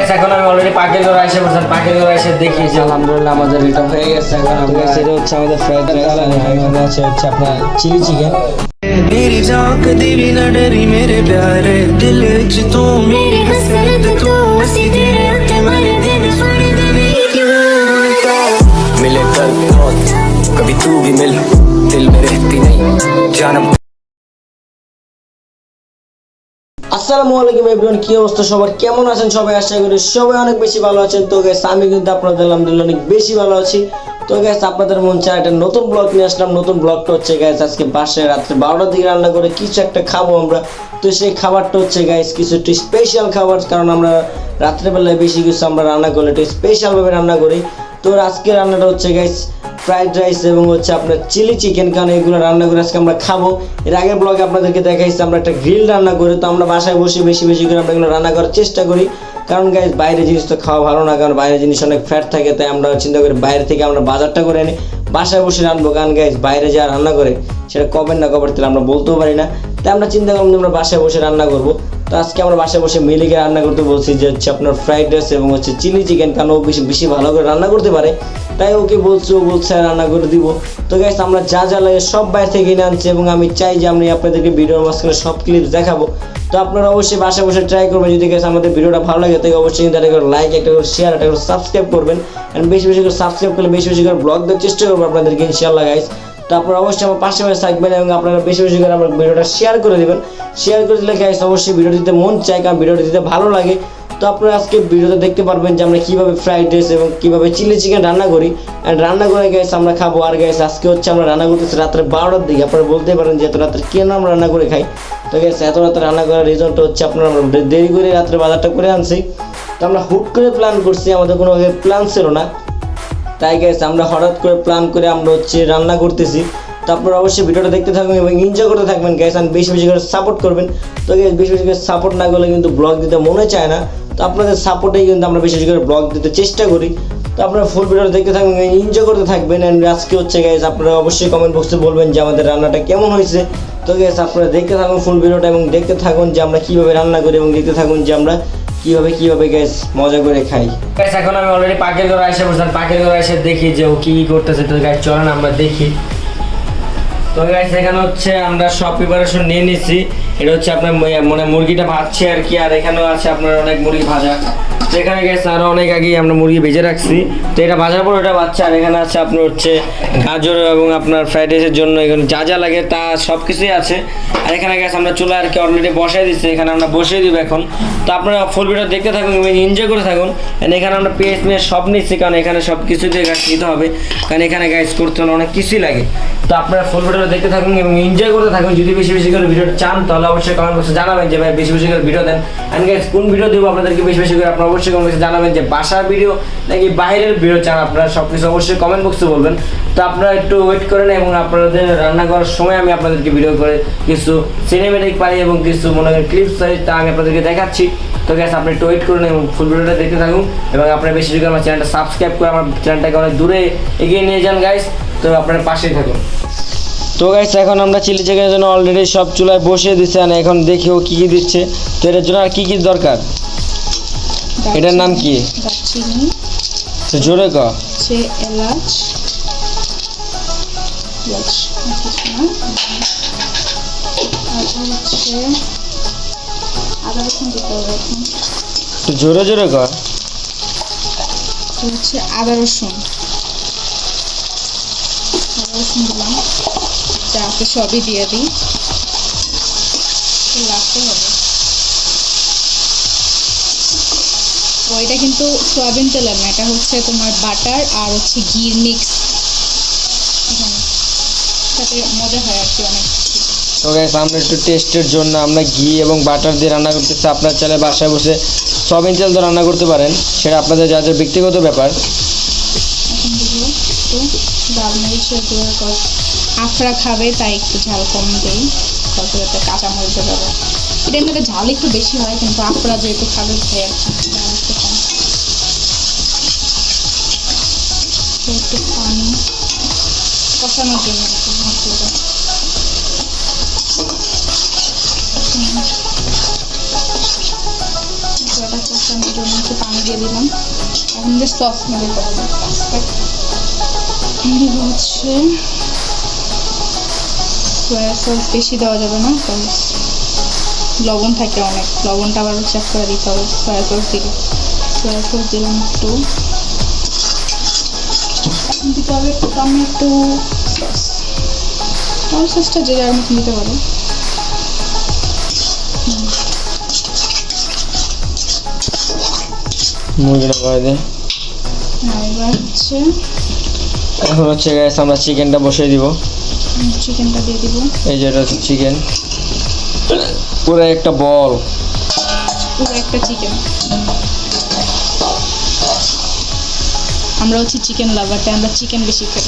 Guys এখন আমি already পাকের ঘরে এসে বসেছি। পাকের ঘরে এসে দেখি যে আলহামদুলিল্লাহ আমাদের এটা হয়ে গেছে। এখন আমরা সেটা হচ্ছে আমাদের ফ্রাইড রাইস আর এখানে আছে হচ্ছে আপনার চিলি চিকেন। मेरी जान कदी भी ना डरी मेरे प्यारे दिल विच तू मेरी हसरत तू हसी तेरे हत्थे मारे दिन सोने दे नहीं क्यों मिले कल बहुत कभी तू भी मिल दिल में रहती नहीं जानम। আসসালামু আলাইকুম এভরিওয়ান, কি অবস্থা সবার, কেমন আছেন সবাই? আশা করি সবাই অনেক বেশি ভালো আছেন। তো গাইস আমি কিন্তু আপনাদের আলহামদুলিল্লাহ অনেক বেশি ভালো আছি। তো গাইস আপনাদের মন চায় একটা নতুন ব্লগ নিয়ে আসলাম। নতুন ব্লগটা হচ্ছে গাইস আজকে বাসায় রাত্রে 12টার দিকে রান্না করে কিছু একটা খাবো আমরা। তো সেই খাবারটা হচ্ছে গাইস কিছু একটু স্পেশাল খাবার, কারণ আমরা রাত্রেবেলায় বেশি কিছু আমরা রান্না করলে একটু স্পেশালভাবে রান্না করি। তো আজকে রান্নাটা হচ্ছে গাইস ফ্রাইড রাইস এবং হচ্ছে আপনার চিলি চিকেন, কারণ এগুলো রান্না করে আজকে আমরা খাবো। এর আগের ব্লগে আপনাদেরকে দেখাইছি আমরা একটা গ্রিল রান্না করি। তো আমরা বাসায় বসে বেশি বেশি করে আমরা এগুলো রান্না করার চেষ্টা করি, কারণ গাইস বাইরের জিনিস তো খাওয়া ভালো না, কারণ বাইরের জিনিস অনেক ফ্যাট থাকে। তাই আমরা চিন্তা করি বাইরে থেকে আমরা বাজারটা করে এনে বাসায় বসে রান্নাবো, কারণ গাইস বাইরে যা রান্না করে সেটা কবেন না কবের তেল আমরা বলতেও পারি না। তাই আমরা চিন্তা করলাম আমরা বাসায় বসে রান্না করবো। তো আজকে আমরা বাসায় বসে মিলিকে রান্না করতে বলছি যে হচ্ছে আপনার ফ্রাইড রাইস এবং হচ্ছে চিলি চিকেন, কারণ ও বেশি বেশি ভালো করে রান্না করতে পারে। তাই ওকে বলছি, ও বলছে রান্না করে দিব। তো গাইস আমরা যা যা লাগে সব বাইরে থেকে কিনে আনছি এবং আমি চাই যে আমি আপনাদেরকে ভিডিওর মাঝখানে সব ক্লিপস দেখাবো। তো আপনারা অবশ্যই বাসায় বসে ট্রাই করবেন। যদি গাইস আমাদের ভিডিওটা ভালো লাগে তাহলে অবশ্যই কিন্তু একটা করে লাইক, একটা করে শেয়ার, একটা করে সাবস্ক্রাইব করবেন। এন্ড বেশি বেশি করে সাবস্ক্রাইব করলে বেশি বেশি করে ব্লগ দেখার চেষ্টা করবো আপনাদেরকে ইনশাআল্লাহ গাইস। তো আপনারা অবশ্যই আমার পাশে থাকবেন এবং আপনারা বেশি বেশি করে আমার ভিডিওটা শেয়ার করে দেবেন। শেয়ার করে দিলে গাইস অবশ্যই ভিডিও দিতে মন চায়, কারণ ভিডিওটা দিতে ভালো লাগে। তো আপনারা আজকে ভিডিওতে দেখতে পারবেন যে আমরা কীভাবে ফ্রাইড রাইস এবং কীভাবে চিলি চিকেন রান্না করি। অ্যান্ড রান্না করে গাইস আমরা খাবো। আর গাইস আজকে হচ্ছে আমরা রান্না করতেছি রাত্রে 12টার দিকে। আপনারা বলতে পারেন যে এত রাত্রে কেন আমরা রান্না করে খাই। তো গাইস এত রাত্রে রান্না করার রিজনটা হচ্ছে আপনারা দেরি করে রাত্রে বাজারটা করে আনছি। তো আমরা হুট করে প্ল্যান করছি, আমাদের কোনো প্ল্যান ছিল না। তাই গাইস আমরা হঠাৎ করে প্ল্যান করে আমরা হচ্ছে রান্না করতেছি। তো আপনারা অবশ্যই ভিডিওটা দেখতে থাকবেন এবং এনজয় করতে থাকবেন গাইস, আর বেশি বেশি করে সাপোর্ট করবেন। তো গাইস বেশি বেশি করে সাপোর্ট না করলে কিন্তু ব্লগ দিতে মনে চায় না। তো আপনাদের সাপোর্টেই কিন্তু আমরা বেশি বেশি করে ব্লগ দিতে চেষ্টা করি। তো আপনারা ফুল ভিডিওটা দেখতে থাকবেন, এনজয় করতে থাকবেন। অ্যান্ড আজকে হচ্ছে গাইস আপনারা অবশ্যই কমেন্ট বক্সে বলবেন যে আমাদের রান্নাটা কেমন হয়েছে। তো গাইস আপনারা দেখতে থাকুন ফুল ভিডিওটা এবং দেখতে থাকুন যে আমরা কীভাবে রান্না করি এবং দেখতে থাকুন যে আমরা কিভাবে গাইস মজা করে খাই। গাইস এখন আমি অলরেডি পাকের ঘরে এসে বসেছি। পাকের ঘরে এসে দেখি যে ও কি করতেছে। তো গাইস চলেন আমরা দেখি। তো গাইস এখানে হচ্ছে আমরা সব প্রিপারেশন নিয়ে নিচ্ছি। এটা হচ্ছে আপনার মানে মুরগিটা ভাজছে আর কি, আর এখানেও আছে আপনার অনেক মুরগি ভাজা। তো এখানে গেছে আরও অনেক আগেই আমরা মুরগি ভেজে রাখছি। তো এটা ভাজার পর ওটা বাচ্চা। আর এখানে আছে আপনার হচ্ছে গাজর এবং আপনার ফ্রাইড রাইসের জন্য এখানে যা যা লাগে তা সব কিছুই আছে। আর এখানে গেছে আমরা চুলা আর কি অলরেডি বসাই দিচ্ছি, এখানে আমরা বসিয়ে দিব এখন। তো আপনারা ফুল ভিডিও দেখতে থাকুন এবং এনজয় করে থাকুন। এখানে আমরা পেঁয়াজ মেয়ে সব নিচ্ছি, কারণ এখানে সব কিছু দিয়ে গাছ নিতে হবে, কারণ এখানে গাইস করতে হলে অনেক কিছুই লাগে। তো আপনারা ফুল ভিডিও দেখতে থাকুন এবং এনজয় করতে থাকুন। যদি বেশি বেশি করে ভিডিও চান তাহলে অবশ্যই কমেন্ট বক্সে জানাবেন যে ভাই বেশি বেশি করে ভিডিও দেন। অ্যান্ড গাইস কোন ভিডিও দেবো আপনাদেরকে বেশি বেশি করে আপনারা অবশ্যই কমেন্ট বক্সে জানাবেন যে বাসার ভিডিও নাকি বাইরের ভিডিও চান। আপনারা সব কিছু অবশ্যই কমেন্ট বক্সে বলবেন। তো আপনারা একটু ওয়েট করেন এবং আপনাদের রান্না করার সময় আমি আপনাদেরকে ভিডিও করে কিছু সিনেমেটিক পাই এবং কিছু মনে করেন ক্লিপস পাই, তা আমি আপনাদেরকে দেখাচ্ছি। তো গাইস আপনি একটু ওয়েট করুন এবং ফুল ভিডিওটা দেখতে থাকুন এবং আপনারা বেশি বেশি করে আমার চ্যানেলটা সাবস্ক্রাইব করে আমার চ্যানেলটাকে অনেক দূরে এগিয়ে নিয়ে যান গাইস। তো আপনারা পাশেই থাকুন। তো গাইস এখন আমরা চিলি চিকেনের জন্য অলরেডি সব চুলায় বসিয়ে দিচ্ছি। আর এখন দেখি ও কী কী দিচ্ছে। তো এটার জন্য আর কী কী দরকার, এটার নাম কি? দারচিনি, তো জোরে ক। হচ্ছে এলাচ, হচ্ছে আদা রসুন দিতে হবে এখন। তো জোরে জোরে ক। হচ্ছে আদা রসুন দিলাম, যাকে সবই দিয়ে দিই। রাখতে হবে। ওইটা কিন্তু সয়াবিন তেলের না, এটা হচ্ছে তোমার বাটার আর হচ্ছে ঘির মিক্স, তাতে মজা হয় আর কি অনেক। তো গাইস আমরা একটু টেস্টের জন্য আমরা ঘি এবং বাটার দিয়ে রান্না করতেছি। আপনার চাইলে বাসায় বসে সয়াবিন তেল দিয়ে রান্না করতে পারেন, সেটা আপনাদের যাদের ব্যক্তিগত ব্যাপার। এখন দিব একটু লাল মরিচের গুঁড়ো, আফরা খাবে তাই একটু ঝাল কম দিই, তারপরে কাঁচা মরিচের ব্যবহার। এটার মধ্যে ঝাল একটু বেশি হয়, কিন্তু আফরা যেহেতু খাবে তাই আর কি ঝাল একটু কম। একটু পানি কষানোর জন্য একটু মশলাটা। মশলাটা কষানোর জন্য একটু পানি দিয়ে দিলাম। এখন যে সস মেরে করবো হচ্ছে সয়া সস, বেশি দেওয়া যাবে না, লবণ থাকে অনেক, লবণটা আবার চেক করে দিতে হবে সয়া সস দিলে। সয়া সস দিলাম একটু, এখন দিতে হবে টমেটো সস। টমেটো সসটা যে যার মতো দিতে পারো। মুরগিটা করে দে। এবার হচ্ছে এখন হচ্ছে গ্যাস আমরা চিকেনটা বসিয়ে দিব। চিকেনটা দিয়ে দিব। এই যে এটা হচ্ছে চিকেন, পুরো একটা বল, পুরো একটা চিকেন। আমরা হচ্ছে চিকেন লাভার, তাই আমরা চিকেন বেশি খাই।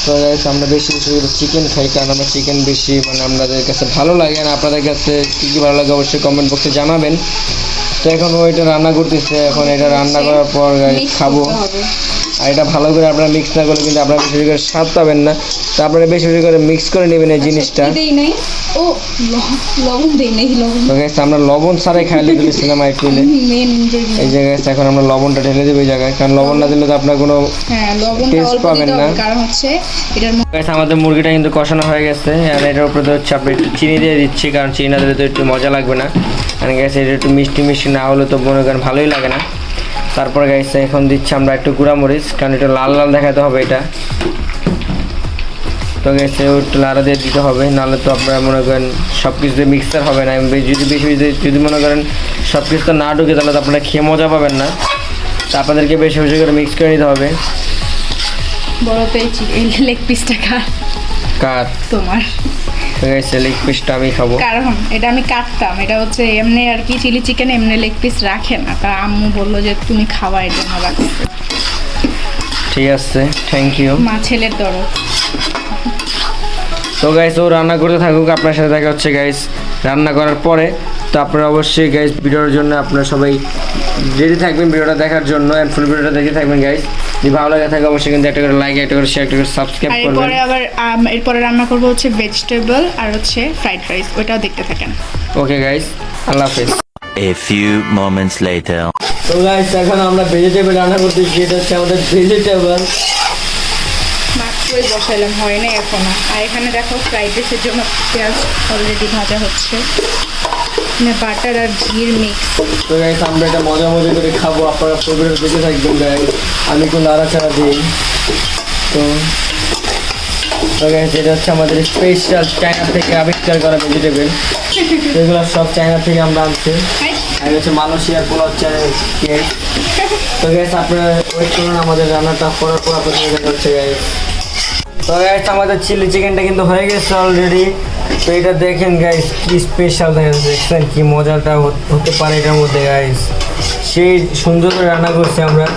তো গাইস আমরা বেশি বেশি করে চিকেন খাই, কারণ আমরা চিকেন বেশি মানে আমাদের কাছে ভালো লাগে। আর আপনাদের কাছে কী কী ভালো লাগে অবশ্যই কমেন্ট বক্সে জানাবেন। তো এখন ওইটা রান্না করতেছে, এখন এটা রান্না করার পর গাইস খাবো। আর এটা ভালো করে আপনারা মিক্স না করলে কিন্তু আপনারা বেশি বেশি করে স্বাদ পাবেন না। তো আপনারা বেশি বেশি করে মিক্স করে নেবেন এই জিনিসটা। দেই নাই, ও লবণ দেই নাই, লবণ তো গাইস আমরা লবণ ছাড়াই খাইলে দিয়েছিলাম আইপিএলে। Main ingredient. এই জায়গায় এখন আমরা লবণটা ঢেলে দেবো এই জায়গায়, কারণ লবণ না দিলে তো আপনার কোনো হ্যাঁ লবণটা টেস্ট অল্প পাবেন দিতে না। হবে, কারণ হচ্ছে এটার গাইস আমাদের মুরগিটা কিন্তু কষানো হয়ে গেছে। আর এটার উপরে তো হচ্ছে আপনি একটু চিনি দিয়ে দিচ্ছি, কারণ চিনি না দিলে তো একটু মজা লাগবে না। কারণ গাইস এটা একটু মিষ্টি মিষ্টি না হলে তো মনে করেন ভালোই লাগে না। তারপর গাইস এখন দিচ্ছি আমরা একটু গুঁড়ামরিচ, কারণ এটা লাল লাল দেখাতে হবে এটা। তো গাইস একটু লাড়া দিয়ে দিতে হবে, নাহলে তো আপনারা মনে করেন সব কিছু দিয়ে মিক্সার হবে না। যদি বেশি যদি মনে করেন সব কিছু তো না ঢুকে তাহলে তো আপনারা খেয়ে মজা পাবেন না। তো আপনাদেরকে বেশি বেশি করে মিক্স করে নিতে হবে। বড় পেয়েছি এই লেগ পিসটা কাট তোমার, তো গাইস লেগ পিসটা আমি খাবো, কারণ এটা আমি কাটতাম। এটা হচ্ছে এমনি আর কি, চিলি চিকেন এমনি লেগ পিস রাখে না, তা আম্মু বললো যে তুমি খাওয়া, এর জন্য রাখছে। ঠিক আছে, থ্যাংক ইউ। মা ছেলের দরদ। তো গাইস ও রান্না করতে থাকুক, আপনার সাথে দেখা হচ্ছে গাইস রান্না করার পরে। তো আপনারা অবশ্যই গাইস ভিডিওর জন্য আপনারা সবাই রেডি থাকবেন ভিডিওটা দেখার জন্য, এন্ড ফুল ভিডিওটা দেখে থাকবেন গাইস। যদি ভালো লাগে থাকে অবশ্যই কিন্তু একটা করে লাইক, একটা করে শেয়ার, একটা করে সাবস্ক্রাইব আর করবেন। এরপরে আবার এরপরে রান্না করবো হচ্ছে ভেজিটেবল আর হচ্ছে ফ্রাইড রাইস, ওইটাও দেখতে থাকেন। ওকে গাইস, আল্লাহ হাফেজ। A few moments later. তো গাইস এখন আমরা ভেজিটেবল রান্না করতেছি, এটা হচ্ছে আমাদের ভেজিটেবল। মাত্রই বসাইলাম, হয় না এখনো। আর এখানে দেখো ফ্রাইড রাইসের জন্য পেঁয়াজ অলরেডি ভাজা হচ্ছে, মানে বাটার আর ঘির মিক্স। তো গাইস আমরা এটা মজা মজা করে খাবো, আপনারা প্রোগ্রাম দেখে থাকবেন গাইস। আমি একটু নাড়াচাড়া দিই। তো গাইস এটা হচ্ছে আমাদের স্পেশাল চায়না থেকে আবিষ্কার করা ভেজিটেবল। এগুলো সব চায়না থেকে আমরা আনছি। আর হচ্ছে মালয়েশিয়ার পোলাও কেক। তো গাইস আপনারা ওয়েট করুন, আমাদের রান্নাটা করার পর আপনাদের দেখা হচ্ছে গাইস। তো গাইস আমাদের চিলি চিকেনটা কিন্তু হয়ে গেছে অলরেডি। তো এটা দেখেন গাইস কি স্পেশাল দেখছেন, কি মজাটা হতে পারে এটার মধ্যে গাইস। সেই সুন্দর করে রান্না করছি আমরা।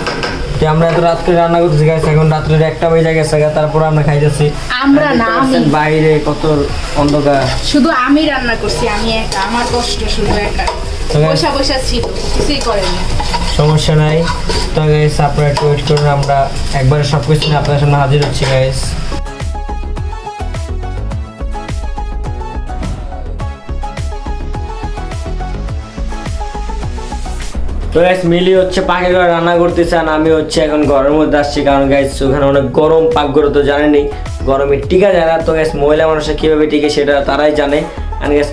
যে আমরা এত রাত করে রান্না করতেছি গাইস, এখন রাত্রে 1টা বেজে গেছে, তারপর আমরা খাইতেছি। আমরা না, আমি। বাইরে কত অন্ধকার। শুধু আমি রান্না করছি, আমি একা, আমার কষ্ট শুধু একা। বসা বসা ছিল, কিছুই করেনি। সমস্যা নাই। তো গাইস আপনারা একটু ওয়েট করুন, আমরা একবারে সব কিছু নিয়ে আপনাদের সামনে হাজির হচ্ছি গাইস। তো গাইস মিলি হচ্ছে পাখি ঘরে রান্না করতেছে, আর আমি হচ্ছে এখন ঘরের মধ্যে আসছি, কারণ গাইস ওখানে অনেক গরম, পাকঘরে তো জানেনই গরমে টিকা যায় না। তো গাইস মহিলা মানুষের কীভাবে টিকে সেটা তারাই জানে। আর গাইস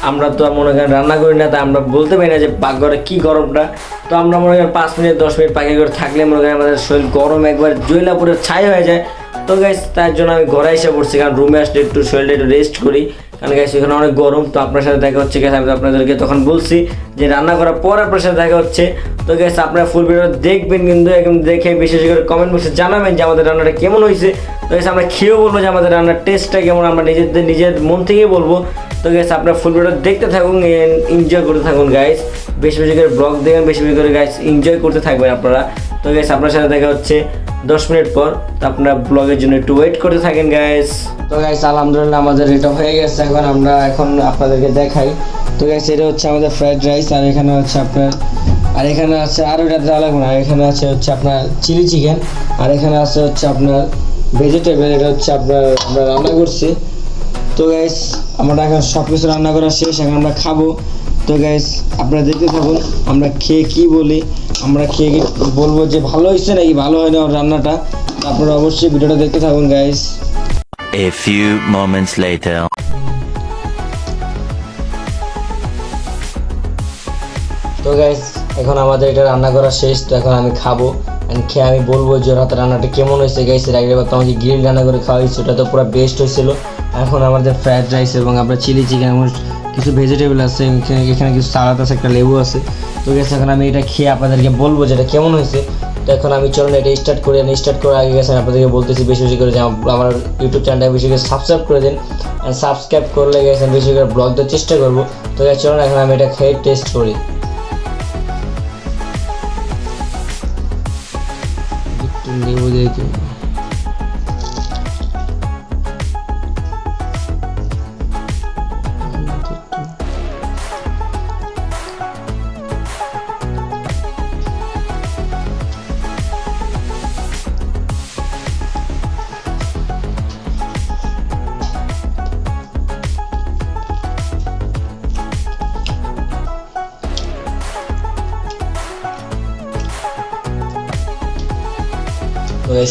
আমরা তো আর মনে করেন রান্না করি না, তাই আমরা বলতে পারি না যে পাকঘরে কী গরমটা। তো আমরা মনে করেন 5 মিনিট 10 মিনিট পাখি ঘরে থাকলে মনে করেন আমাদের শরীর গরম একবার জৈলাপুরের ছাই হয়ে যায়। তো গাইস তার জন্য আমি ঘরে এসে পড়ছি, কারণ রুমে আসলে একটু শরীরটা একটু রেস্ট করি, কারণ গাইস এখানে অনেক গরম। তো আপনার সাথে দেখা হচ্ছে গাইস, আমি তো আপনাদেরকে তখন বলছি যে রান্না করার পর আপনার সাথে দেখা হচ্ছে। তো গাইস আপনারা ফুল ভিডিও দেখবেন, কিন্তু একদম দেখে বিশেষ করে কমেন্ট বক্সে জানাবেন যে আমাদের রান্নাটা কেমন হয়েছে। তো গাইস আমরা খেয়েও বলবো যে আমাদের রান্নার টেস্টটা কেমন, আমরা নিজের মন থেকেই বলবো। তো গাইস আপনারা ফুল ভিডিও দেখতে থাকুন, এনজয় করতে থাকুন গাইস। বেশি বেশি করে ব্লগ দেখবেন, বেশি বেশি করে গাইস এনজয় করতে থাকবেন আপনারা। তো গাইস আপনার সাথে দেখা হচ্ছে 10 মিনিট পর। তো আপনারা ব্লগের জন্য একটু ওয়েট করতে থাকেন গাইস। তো গাইস আলহামদুলিল্লাহ আমাদের এটা হয়ে গেছে, এখন আপনাদেরকে দেখাই। তো গাইস এটা হচ্ছে আমাদের ফ্রাইড রাইস, আর এখানে হচ্ছে আপনার, আর এখানে আছে আরও এটা দেওয়া লাগবে না, এখানে আছে হচ্ছে আপনার চিলি চিকেন, আর এখানে আছে হচ্ছে আপনার ভেজিটেবল। এটা হচ্ছে আমরা রান্না করছি। তো গাইস আমরা এখন সব কিছু রান্না করা শেষ, এখন আমরা খাবো। তো গাইস আপনারা দেখতে থাকুন আমরা খেয়ে কি বলি, আমরা খেয়ে কি বলবো যে ভালো হয়েছে নাকি ভালো হয় না ওর রান্নাটা। তো আপনারা অবশ্যই ভিডিওটা দেখতে থাকুন guys. A few moments later. তো গাইস এখন আমাদের এটা রান্না করা শেষ, তো এখন আমি খাবো এন্ড খেয়ে আমি বলবো যে রাতে রান্নাটা কেমন হয়েছে। গাইস এর আগের বার তো আমাকে গ্রিল রান্না করে খাওয়া হয়েছে, ওটা তো পুরো বেস্ট হয়েছিল। এখন আমাদের ফ্রাইড রাইস এবং আমরা চিলি চিকেন এবং কিছু ভেজিটেবল আছে, এখানে কিছু সালাদ আছে, একটা লেবু আছে। তো গাইস এখন আমি এটা খেয়ে আপনাদেরকে বলবো যেটা কেমন হয়েছে। তো এখন আমি চলুন এটা স্টার্ট করি, স্টার্ট করার আগে গেছেন আপনাদেরকে বলতেছি বেশি বেশি করে যে আমার ইউটিউব চ্যানেলটা বেশি করে সাবস্ক্রাইব করে দিন, অ্যান্ড সাবস্ক্রাইব করলে গেছেন বেশি করে ব্লগ দেওয়ার চেষ্টা করবো। তো গাইস চলুন এখন আমি এটা খেয়ে টেস্ট করি। লেবু দিয়ে দিই।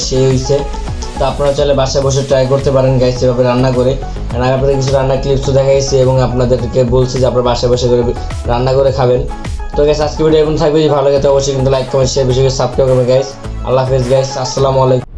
সে হয়েছে। তো আপনারা চাইলে বাসায় বসে ট্রাই করতে পারেন গাইস এভাবে রান্না করে। আর আগে আপনাদের কিছু রান্নার ক্লিপসও দেখাইছি এবং আপনাদেরকে বলছি যে আপনারা বাসায় বসে করে রান্না করে খাবেন। তো গাইস আজকে ভিডিও এখন থাকবে, যে ভালো লাগে তো অবশ্যই কিন্তু লাইক কমেন্ট শেয়ার বেশি করে সাবস্ক্রাইব করবেন গাইস। আল্লাহ হাফেজ গাইস, আসসালামু আলাইকুম।